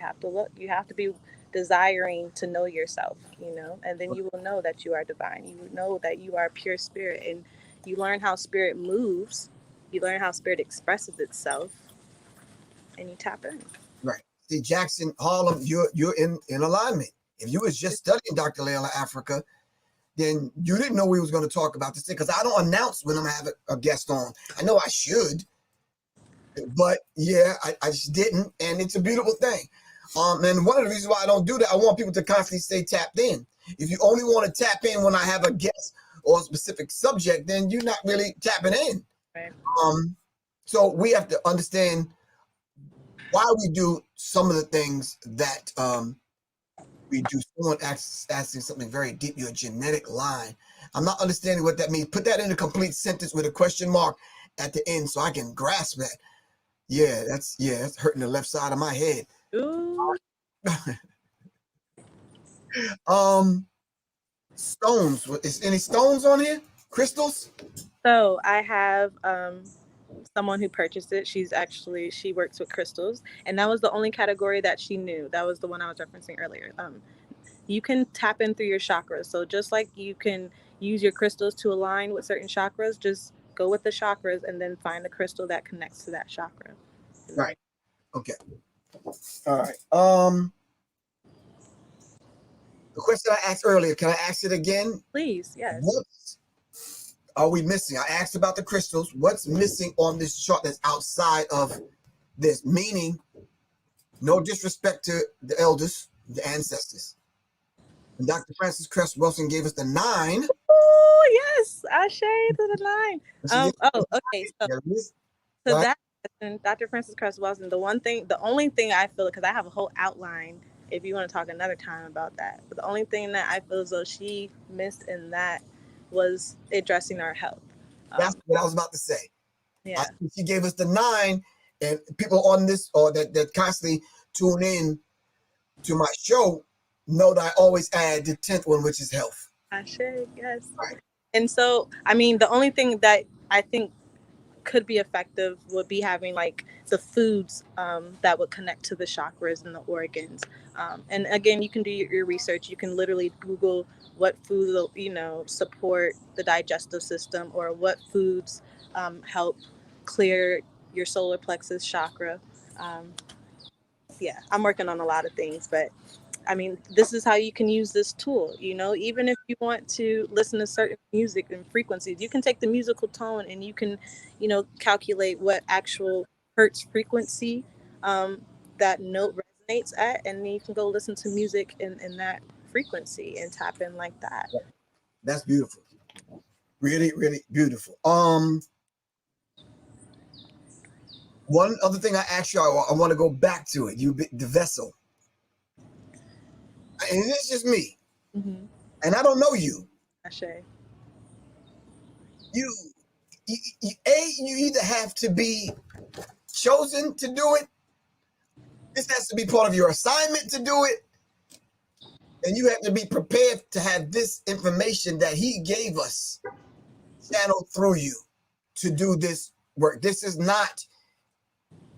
have to look. You have to be desiring to know yourself, and then you will know that you are divine. You will know that you are pure spirit, and you learn how spirit moves. You learn how spirit expresses itself, and you tap in. Right. See, Jackson, Harlem, you're in alignment. If you was just studying Dr. Layla Africa, then you didn't know we was going to talk about this thing, because I don't announce when I'm going to have a guest on. I know I should, but yeah, I just didn't, and it's a beautiful thing. And one of the reasons why I don't do that, I want people to constantly stay tapped in. If you only want to tap in when I have a guest or a specific subject, then you're not really tapping in. Right. So we have to understand why we do some of the things that we do. Someone asking something very deep, your genetic line. I'm not understanding what that means. Put that in a complete sentence with a question mark at the end so I can grasp that. Yeah, that's hurting the left side of my head. Ooh. Stones. Is any stones on here? Crystals? So I have someone who purchased it. She works with crystals, and that was the only category that she knew. That was the one I was referencing earlier. You can tap in through your chakras. So just like you can use your crystals to align with certain chakras, just go with the chakras and then find the crystal that connects to that chakra. Right. Okay. All right. The question I asked earlier, can I ask it again? Please, yes. What are we missing? I asked about the crystals. What's missing on this chart that's outside of this? Meaning, no disrespect to the elders, the ancestors. And Dr. Francis Cress Wilson gave us the 9. Oh, yes. Ashe to the 9. Okay. So that question, Dr. Francis Cress Wilson, the only thing I feel, because I have a whole outline if you want to talk another time about that. But the only thing that I feel as though she missed in that was addressing our health. That's what I was about to say. Yeah. She gave us the 9, and people on this or that constantly tune in to my show know that I always add the 10th one, which is health. Ashe, yes. Right. And so, I mean, the only thing that I think could be effective would be having like the foods that would connect to the chakras and the organs. And again, you can do your research. You can literally Google what foods, support the digestive system, or what foods help clear your solar plexus chakra. I'm working on a lot of things, but I mean, this is how you can use this tool, even if you want to listen to certain music and frequencies, you can take the musical tone and you can, calculate what actual hertz frequency that note resonates at, and then you can go listen to music in that frequency and tap in like that. That's beautiful. Really, really beautiful. One other thing I asked you, I want to go back to it. The vessel. And it's just me. Mm-hmm. And I don't know you. Ashe. You either have to be chosen to do it. This has to be part of your assignment to do it. And you have to be prepared to have this information that he gave us channeled through you to do this work. This is not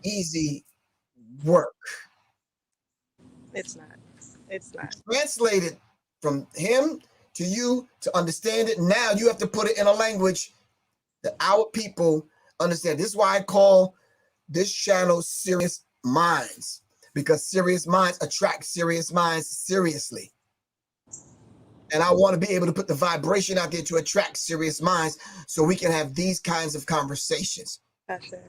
easy work. It's not. Translated from him to you to understand it. Now you have to put it in a language that our people understand. This is why I call this channel Serious Minds, because serious minds attract serious minds seriously. And I want to be able to put the vibration out there to attract serious minds so we can have these kinds of conversations. Gotcha.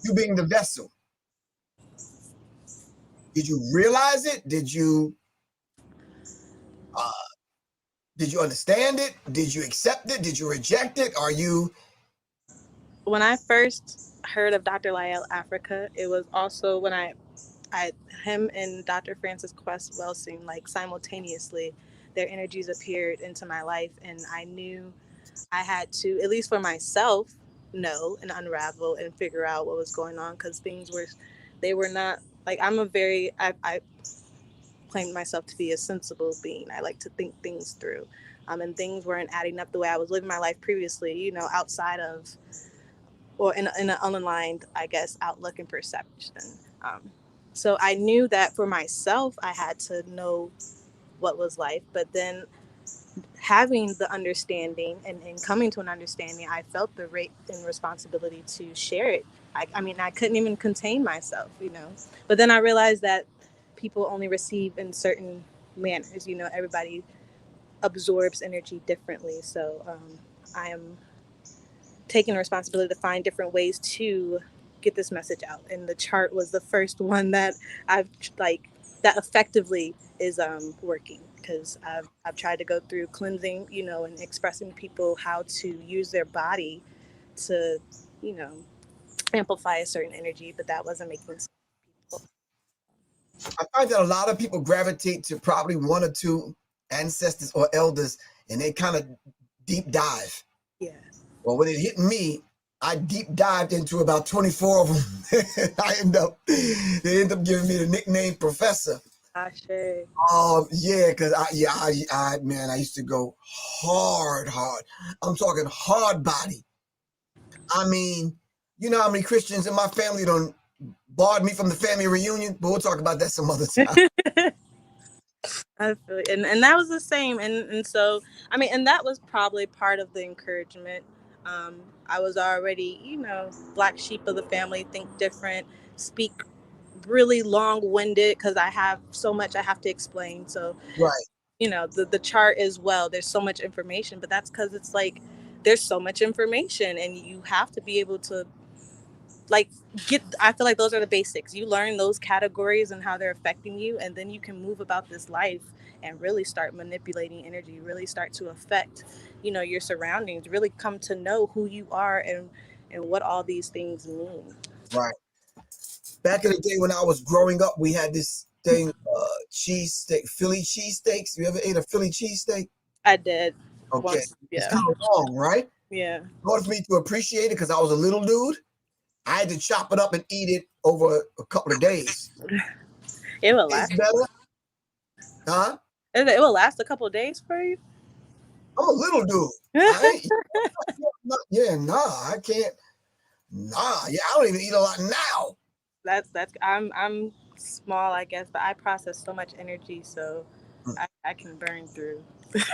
You being the vessel. Did you realize it? Did you understand it? Did you accept it? Did you reject it? When I first heard of Dr. Lyell Africa, it was also when him and Dr. Francis Quest Welsing, like simultaneously, their energies appeared into my life, and I knew I had to, at least for myself, know and unravel and figure out what was going on, because they were not, like, I claimed myself to be a sensible being. I like to think things through, and things weren't adding up the way I was living my life previously, outside of, or in an unaligned, I guess, outlook and perception. So I knew that for myself, I had to know what was life, but then having the understanding and coming to an understanding, I felt the right and responsibility to share it. I mean, I couldn't even contain myself, but then I realized that people only receive in certain manners, everybody absorbs energy differently. So I am taking responsibility to find different ways to get this message out. And the chart was the first one that that effectively is working, because I've tried to go through cleansing, and expressing to people how to use their body to, amplify a certain energy, but that wasn't making sense to people. I find that a lot of people gravitate to probably one or two ancestors or elders, and they kind of deep dive. Yeah. Well, when it hit me, I deep dived into about 24 of them. They end up giving me the nickname Professor. Ashe. Yeah, because I used to go hard. I'm talking hard body I mean, you know how many Christians in my family don't barred me from the family reunion, but we'll talk about that some other time. I feel and that was the same, and so I mean, and that was probably part of the encouragement. I was already, black sheep of the family, think different, speak really long-winded because I have so much I have to explain. So Right, the chart as well. There's so much information, but that's because it's like there's so much information, and you have to be able to like I feel like those are the basics. You learn those categories and how they're affecting you, and then you can move about this life and really start manipulating energy, really start to affect your surroundings, really come to know who you are and what all these things mean. right. Back in the day when I was growing up, we had this thing, cheesesteak, Philly cheesesteaks. You ever ate a Philly cheesesteak? I did Okay. once. It's Yeah. kind of long, right? Yeah. In order for me to appreciate it, because I was a little dude, I had to chop it up and eat it over a couple of days. It will It's last. better, huh? It will last a couple of days for you. I'm a little dude. I ain't, I can't. Nah, yeah, I don't even eat a lot now. That's I'm small, I guess, but I process so much energy, so Mm, I can burn through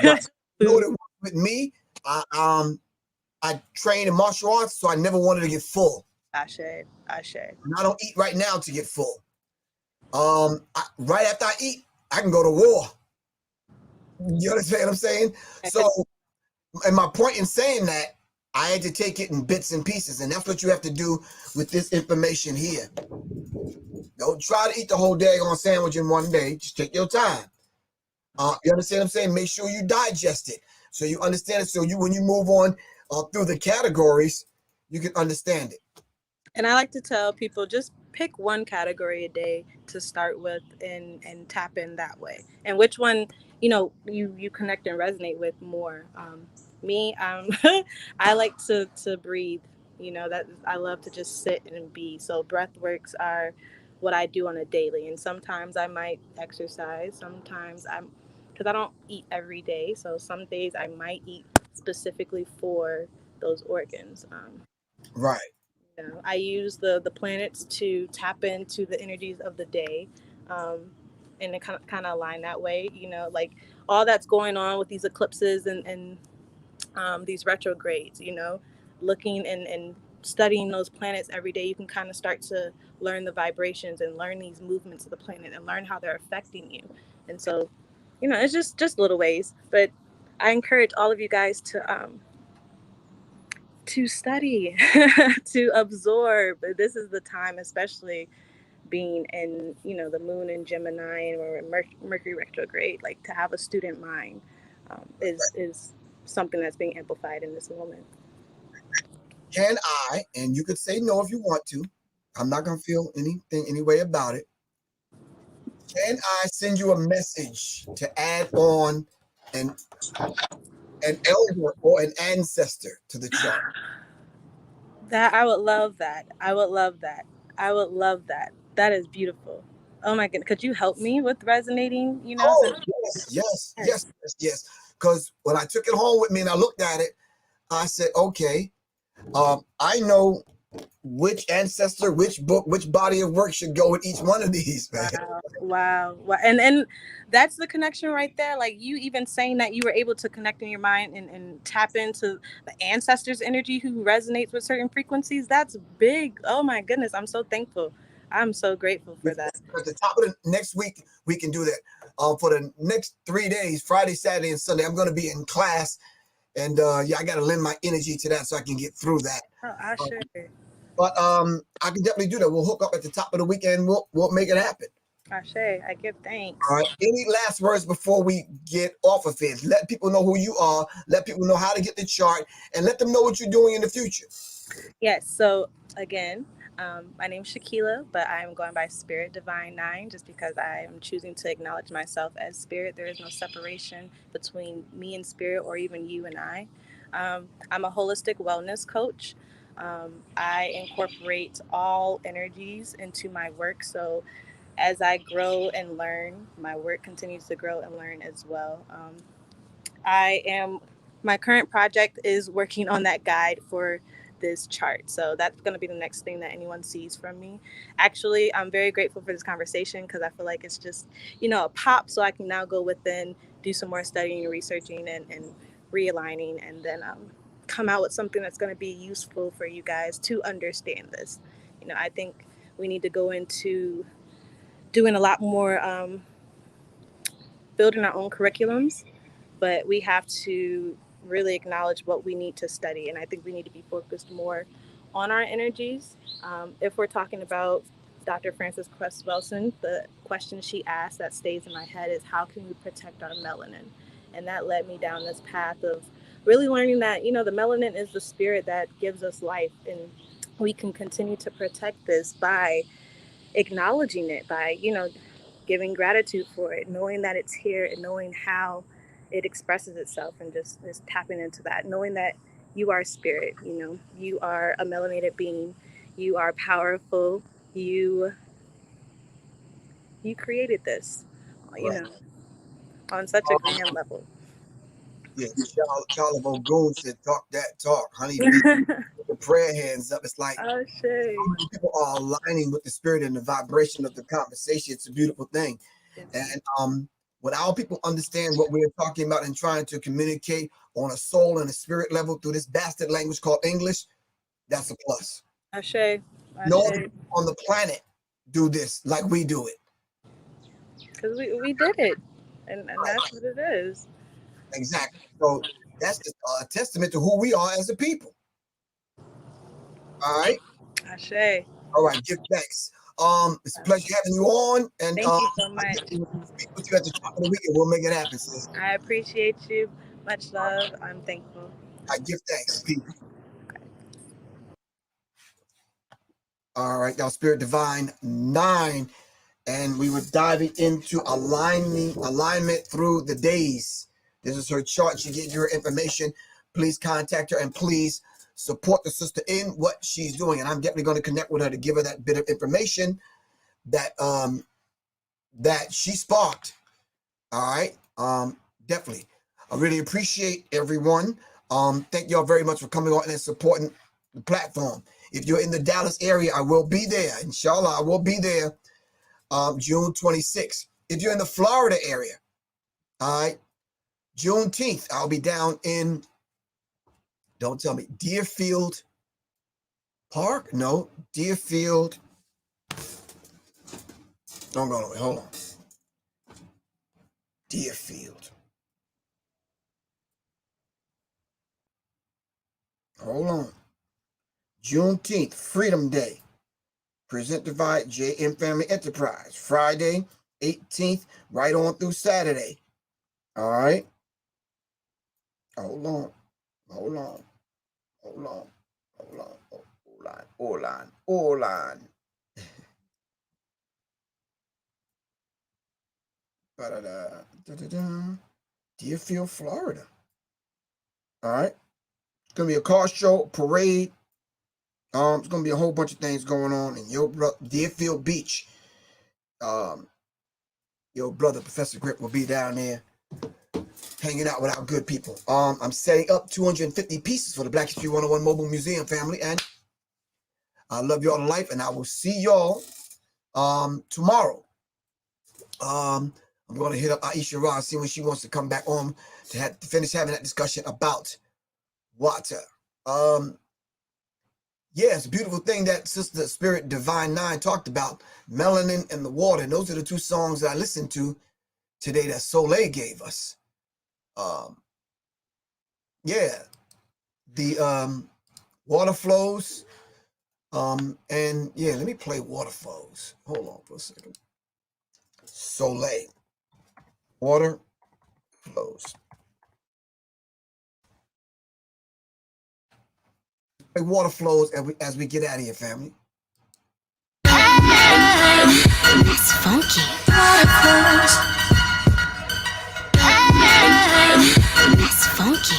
right. You know what food. it was with me? I trained in martial arts, so I never wanted to get full. Ashe. And I don't eat right now to get full. Right after I eat, I can go to war. You understand what I'm saying? So, and my point in saying that, I had to take it in bits and pieces, and that's what you have to do with this information here. Don't try to eat the whole daggone sandwich in one day. Just take your time. You understand what I'm saying? Make sure you digest it so you understand it. So when you move on through the categories, you can understand it. And I like to tell people just pick one category a day to start with and tap in that way. And which one, you connect and resonate with more. Me, I like to breathe. That I love to just sit and be. So breath works are what I do on a daily. And sometimes I might exercise. Sometimes because I don't eat every day. So some days I might eat specifically for those organs. Right. I use the planets to tap into the energies of the day, um, and to kind of align that way. Like all that's going on with these eclipses and these retrogrades. Looking and studying those planets every day, you can kind of start to learn the vibrations and learn these movements of the planet and learn how they're affecting you. And so, it's just little ways, but I encourage all of you guys to study, to absorb. This is the time, especially being in, the moon in Gemini and or Mercury retrograde, like to have a student mind is something that's being amplified in this moment. Can I, and you could say no if you want to, I'm not going to feel anything any way about it. Can I send you a message to add on an elder or an ancestor to the chart? That I would love that. I would love that. I would love that. That is beautiful. Oh my goodness. Could you help me with resonating, Oh, yes. Because when I took it home with me and I looked at it, I said, okay, I know which ancestor, which book, which body of work should go with each one of these, man. Wow. And that's the connection right there. Like you even saying that you were able to connect in your mind and tap into the ancestors' energy who resonates with certain frequencies. That's big. Oh my goodness. I'm so thankful. I'm so grateful for that. At the top of the next week, we can do that. For the next 3 days, Friday, Saturday, and Sunday, I'm going to be in class. And I got to lend my energy to that so I can get through that. Oh, I sure. But I can definitely do that. We'll hook up at the top of the weekend. We'll make it happen. Ashe, I give thanks. All right. Any last words before we get off of it? Let people know who you are. Let people know how to get the chart, and let them know what you're doing in the future. Yes. So again, my name's Shakayla, but I'm going by Spirit Divine 9 just because I am choosing to acknowledge myself as Spirit. There is no separation between me and Spirit or even you and I. I'm a holistic wellness coach. I incorporate all energies into my work. So as I grow and learn, my work continues to grow and learn as well. My current project is working on that guide for this chart. So that's going to be the next thing that anyone sees from me. Actually, I'm very grateful for this conversation because I feel like it's just, a pop, so I can now go within, do some more studying and researching and realigning, and then come out with something that's going to be useful for you guys to understand this. I think we need to go into doing a lot more building our own curriculums, but we have to really acknowledge what we need to study. And I think we need to be focused more on our energies. If we're talking about Dr. Frances Cress Welsing, the question she asked that stays in my head is, how can we protect our melanin? And that led me down this path of really learning that, the melanin is the spirit that gives us life. And we can continue to protect this by acknowledging it, by, giving gratitude for it, knowing that it's here and knowing how it expresses itself, and just tapping into that, knowing that you are spirit, you are a melanated being, you are powerful, you created this, Right. on such a grand level. Yeah, Charlotte O'Goon said, "Talk that talk, honey." Be the prayer hands up. It's like Oh, shit. so many people are aligning with the spirit and the vibration of the conversation. It's a beautiful thing. And when our people understand what we're talking about and trying to communicate on a soul and a spirit level through this bastard language called English, that's a plus. Ashe. No other people on the planet do this like we do it. Because we did it, and that's what it is. Exactly. So that's just a testament to who we are as a people. All right. Ashe. All right. Give thanks. It's a pleasure having you on, and Thank you so much. I'll speak with you at the top of the week, and we'll make it happen, sis. I appreciate you. Much love. I'm thankful. I give thanks. Peace. All right. Now, Spirit Divine 9, and we were diving into alignment through the days. This is her chart. She gave you her information. Please contact her, and please support the sister in what she's doing. And I'm definitely going to connect with her to give her that bit of information that that she sparked. All right. Definitely. I really appreciate everyone. Thank y'all very much for coming on and supporting the platform. If you're in the Dallas area, I will be there. Inshallah, I will be there June 26th. If you're in the Florida area, all right, Juneteenth, I'll be down in, don't tell me, Deerfield Park? No, Deerfield. Don't go away. Hold on. Deerfield. Hold on. Juneteenth, Freedom Day, presented by JM Family Enterprise. Friday, 18th, right on through Saturday. All right. Hold on. Hold on. Hold on. Hold on. Hold on. Hold on. Deerfield, Florida. All right. It's going to be a car show, parade. It's going to be a whole bunch of things going on in Deerfield Beach. Your brother, Professor Griff, will be down there hanging out with our good people. I'm setting up 250 pieces for the Black History 101 Mobile Museum family, and I love y'all to life, and I will see y'all tomorrow. I'm going to hit up Aisha Ra, see when she wants to come back on to finish having that discussion about water. Yeah, it's a beautiful thing that Sister Spirit Divine 9 talked about, melanin and the water. And those are the two songs that I listened to today that Soleil gave us. Yeah, the water flows. And yeah, let me play water flows. Hold on for a second. Soleil, water flows. Water flows as we get out of here, family. It's funky. It's funky.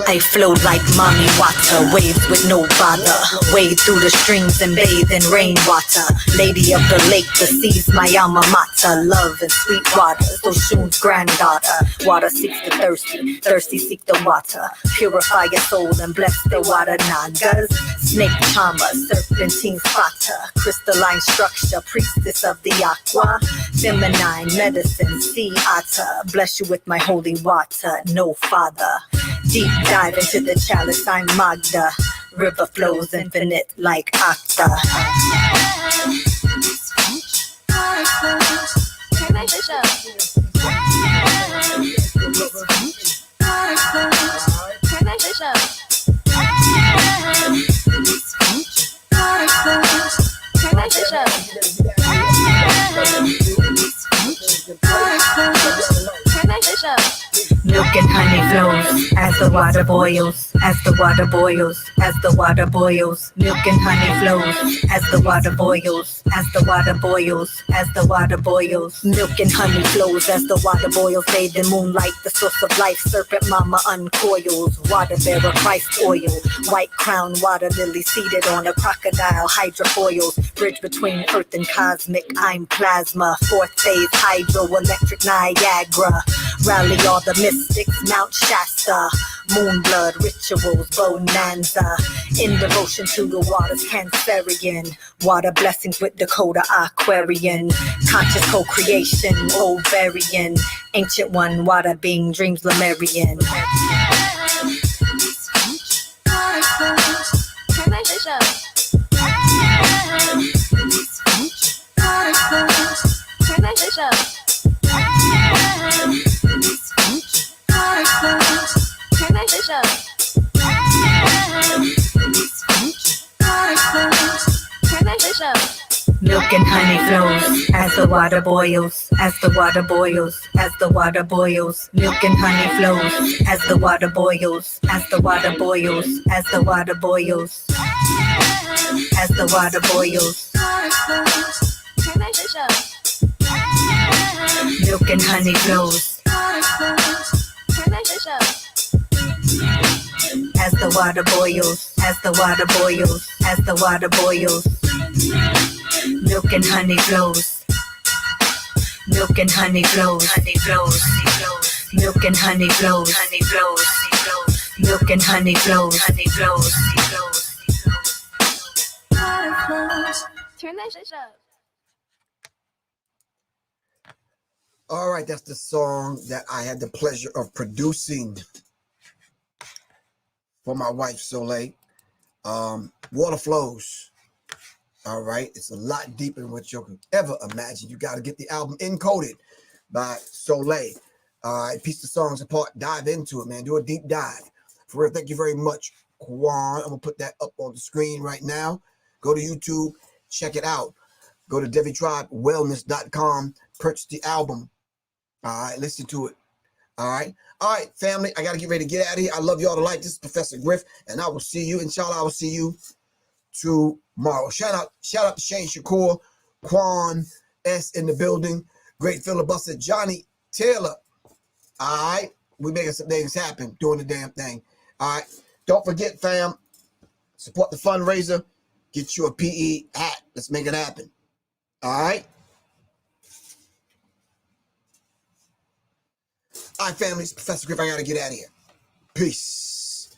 I flowed like mommy water, waves with no bother. Wade through the streams and bathe in rainwater. Lady of the lake, the sea's my alma mater. Love and sweet water, Oshun's granddaughter. Water seeks the thirsty, thirsty seek the water. Purify your soul and bless the water nagas. Snake charmer, serpentine spotter. Crystalline structure, priestess of the aqua. Feminine medicine, sea otter. Bless you with my holy water, no father. Deep dive into the chalice, I'm Magda. River flows infinite like Acta. Milk and honey flows as the water boils, as the water boils, as the water boils. Milk and honey flows as the water boils, as the water boils, as the water boils. Milk and honey flows as the water boils. Bathed in moonlight, the source of life. Serpent mama uncoils. Water bearer, Christ oil. White crown, water lily seated on a crocodile. Hydrofoils, bridge between earth and cosmic. I'm plasma, fourth phase, hydroelectric Niagara. Rally all the mystics, Mount Shasta. Moon blood, rituals, bonanza. In devotion to the waters, Cancerian. Water blessings with Dakota Aquarian. Conscious co-creation, ovarian. Ancient one, water being dreams, Lemurian. Milk and honey flows as the water boils, as the water boils, as the water boils. Milk and honey flows as the water boils, as the water boils, as the water boils, as the water boils. Milk and honey flows as the water boils, as the water boils, as the water boils. Milk and honey flows. Milk and honey flows. Honey flows. Milk and honey flows. Honey flows. Milk and honey flows. Honey flows. Turn that shit up. All right, that's the song that I had the pleasure of producing for my wife Soleil. Water flows. All right, it's a lot deeper than what you could ever imagine. You got to get the album Encoded by Soleil. All right, piece the songs apart, dive into it, man. Do a deep dive. For real, thank you very much, Quan. I'm gonna put that up on the screen right now. Go to YouTube, check it out. Go to DeviTribeWellness.com, purchase the album. All right, listen to it. All right, family. I gotta get ready to get out of here. I love y'all to life. This is Professor Griff, and I will see you. Inshallah, I will see you tomorrow. Shout out to Shane Shakur, Quan S in the building, great filibuster, Johnny Taylor. All right, we making some things happen, doing the damn thing. All right, don't forget, fam, support the fundraiser. Get you a PE hat. Let's make it happen. All right. All right, family. It's Professor Griff. I gotta get out of here. Peace.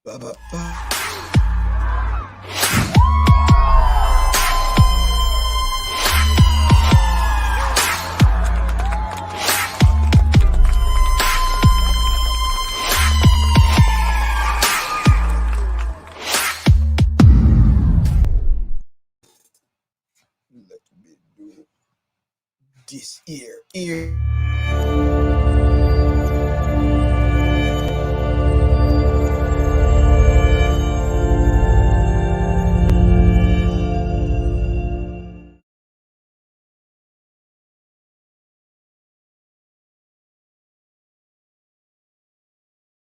Bye. Let me do this ear.